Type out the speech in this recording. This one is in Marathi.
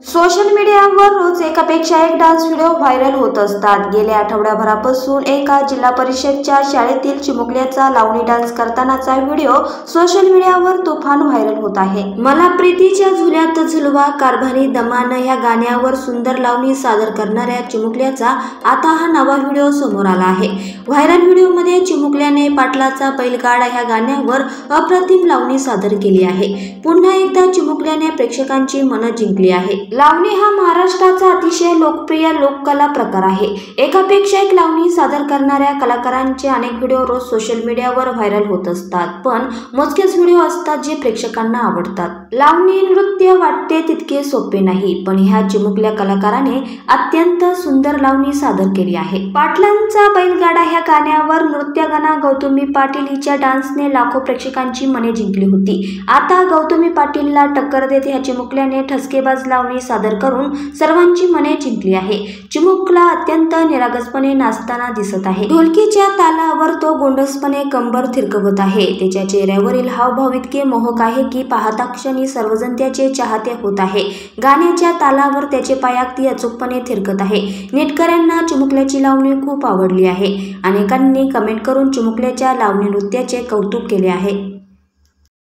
सोशल मीडियावर रोज एकापेक्षा एक डान्स व्हिडिओ व्हायरल होत असतात। गेल्या आठवड्याभरापासून एका जिल्हा परिषदच्या शाळेतील चिमुकल्याचा लावणी डान्स करतानाचा व्हिडिओ सोशल मीडियावर तुफान व्हायरल होत आहे। मला प्रीतीच्या झुल्यात झुलवा कारभारी दमान या गाण्यावर सुंदर लावणी सादर करणाऱ्या चिमुकल्याचा आता हा नवा व्हिडिओ समोर आला आहे। व्हायरल व्हिडिओमध्ये चिमुकल्याने पाटलाचा बैलगाडा या गाण्यावर अप्रतिम लावणी सादर केली आहे। पुन्हा एकदा चिमुकल्याने प्रेक्षकांची मनं जिंकली आहे। लावणी हा महाराष्ट्राचा अतिशय लोकप्रिय लोककला प्रकार आहे। एकापेक्षा एक लावणी सादर करणाऱ्या कलाकारांचे अनेक व्हिडिओ रोज सोशल मीडियावर व्हायरल होत असतात, पण मोजकेच व्हिडिओ असतात जे प्रेक्षकांना आवडतात। लावणी नृत्य वाटते तितके सोपे नाही, पण ह्या चिमुकल्या कलाकाराने अत्यंत सुंदर लावणी सादर केली आहे। पाटलांचा बैलगाडा ह्या गाण्यावर नृत्यगाना गौतमी पाटील हिच्या डान्सने लाखो प्रेक्षकांची मने जिंकली होती। आता गौतमी पाटीलला टक्कर देत ह्या चिमुकल्याने ठसकेबाज लावणी सादर करून सर्वांची मने जिंकली आहे। चिमुकला अत्यंत निरागसपणे नाचताना दिसत आहे। ढोलकीच्या तालावर तो गोंडसपणे कंबर थिरकवत आहे। त्याच्या चेहऱ्यावरील हावभाव इतके मोहक आहे की पाहता क्षणी सर्वजण त्याचे चाहते होत आहे। गाण्याच्या तालावर त्याचे पाय अगदी अचूकपणे थिरकत आहे। नेटकऱ्यांना चिमुकल्याची लावणी खूप आवडली आहे। अनेकांनी कमेंट करून चिमुकल्याच्या लावणी नृत्याचे कौतुक केले आहे।